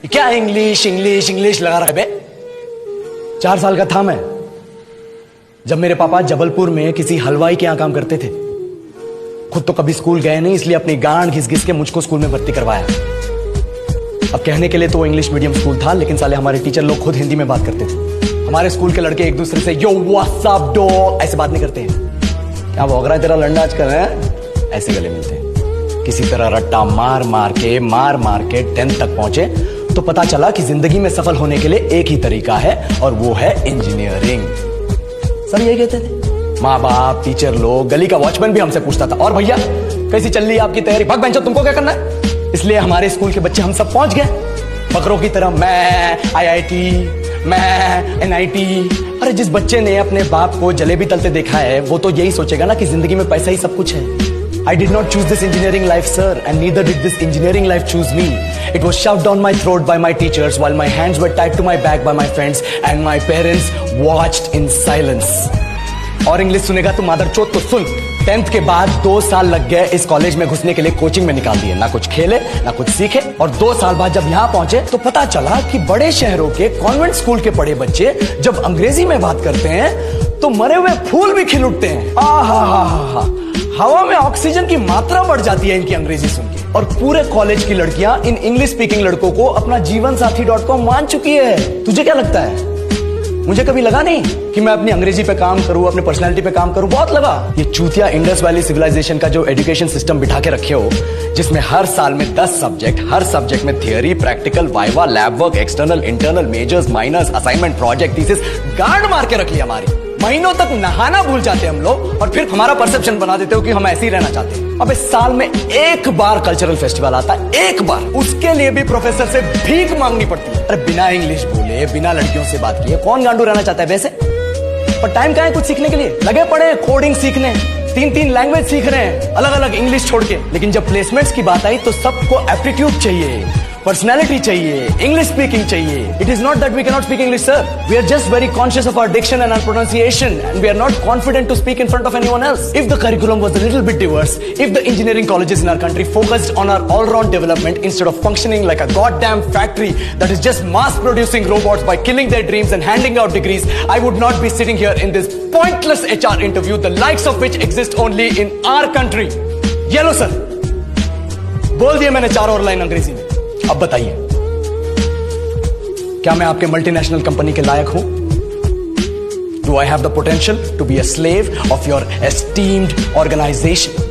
क्या English English English लगा रहा है बे? 4 साल का था मैं जब मेरे पापा जबलपुर में किसी हलवाई के यहां काम करते थे। खुद तो कभी स्कूल गए नहीं, इसलिए अपनी गांड घिस घिस के मुझको स्कूल में भर्ती करवाया। अब कहने के लिए तो वो इंग्लिश मीडियम स्कूल था, लेकिन साले हमारे टीचर लोग खुद हिंदी में बात करते थे। हमारे स्कूल के लड़के एक दूसरे से यो व्हाट्स अप डॉग ऐसे बात नहीं करते हैं। क्या भौंक रहा है तेरा लंडा आजकल है? ऐसे गले मिलते हैं। किसी तरह रट्टा मार मार के 10th तक पहुंचे तो पता चला कि जिंदगी में सफल होने के लिए एक ही तरीका है और वो है इंजीनियरिंग। सब यही कहते थे, माँ बाप, टीचर लोग, गली का वॉचमैन भी हमसे पूछता था, और भैया कैसी चल रही है आपकी तैयारी? भाग बेंचो, तुमको क्या करना है? इसलिए हमारे स्कूल के बच्चे हम सब पहुंच गए बकरों की तरह। मैं IIT, मैं NIT। अरे जिस बच्चे ने अपने बाप को जलेबी तलते देखा है वो तो यही सोचेगा ना कि जिंदगी में पैसा ही सब कुछ है। I did not choose this engineering life, sir, and neither did this engineering life choose me. It was shoved down my throat by my teachers while my hands were tied to my back by my friends and my parents watched in silence. और English सुनेगा तो मादरचोद तो सुन। 10th के बाद 2 साल लग गए इस कॉलेज में घुसने के लिए, कोचिंग में निकाल दिए। ना कुछ खेले ना कुछ सीखे, और 2 साल बाद जब यहाँ पहुंचे तो पता चला कि बड़े शहरों के कॉन्वेंट स्कूल के पढ़े बच्चे जब अंग्रेजी में बात करते हैं तो मरे हुए फूल भी खिल उठते हैं। आहा, हवा में ऑक्सीजन की मात्रा बढ़ जाती है इनकी अंग्रेजी सुन के। और पूरे कॉलेज की लड़कियां इन इंग्लिश स्पीकिंग लड़कों को अपना जीवन साथी.com मान चुकी है। तुझे क्या लगता है? मुझे कभी लगा नहीं कि मैं अपनी अंग्रेजी पे काम करूं, अपनी पर्सनालिटी पे काम करूं। बहुत लगा। ये चूतिया इंडस वैली सिविलाइजेशन का जो एजुकेशन सिस्टम बिठा के रखे हो, जिसमें हर साल में 10 सब्जेक्ट, हर सब्जेक्ट में theory, practical, viva, lab work, external, internal, majors, minors, assignment, project, thesis, गांड मार के रख ली हमारी। महीनों तक नहाना भूल जाते हम लोग और फिर हमारा परसेप्शन बना देते हो कि हम ऐसे ही रहना चाहते हैं। अब इस साल में एक बार कल्चरल फेस्टिवल आता है, एक बार, उसके लिए भी प्रोफेसर से भीख मांगनी पड़ती है। अरे बिना इंग्लिश बोले, बिना लड़कियों से बात किए कौन गांडू रहना चाहता है वैसे? पर टाइम कहाँ है कुछ सीखने के लिए? लगे पड़े कोडिंग सीखने, 3 लैंग्वेज सीख रहे हैं अलग अलग इंग्लिश छोड़ के। लेकिन जब प्लेसमेंट्स की बात आई तो सबको एप्टीट्यूड चाहिए, पर्सनैलिटी चाहिए, इंग्लिश स्पीकिंग चाहिए। It is not that we cannot speak English, sir. We are just very conscious of our diction and our pronunciation, and we are not confident to speak in front of anyone else. If the curriculum was a little bit diverse, if the engineering colleges in our country focused on our all-round development instead of functioning like a goddamn factory that is just mass-producing robots by killing their dreams and handing out degrees, I would not be sitting here in this pointless HR interview, the likes of which exist only in our country. ये लो sir, बोल दिया मैंने 4 और line अंग्रेजी में। अब बताइए, क्या मैं आपके मल्टीनेशनल कंपनी के लायक हूं? Do I have the potential to be a slave of your esteemed organization?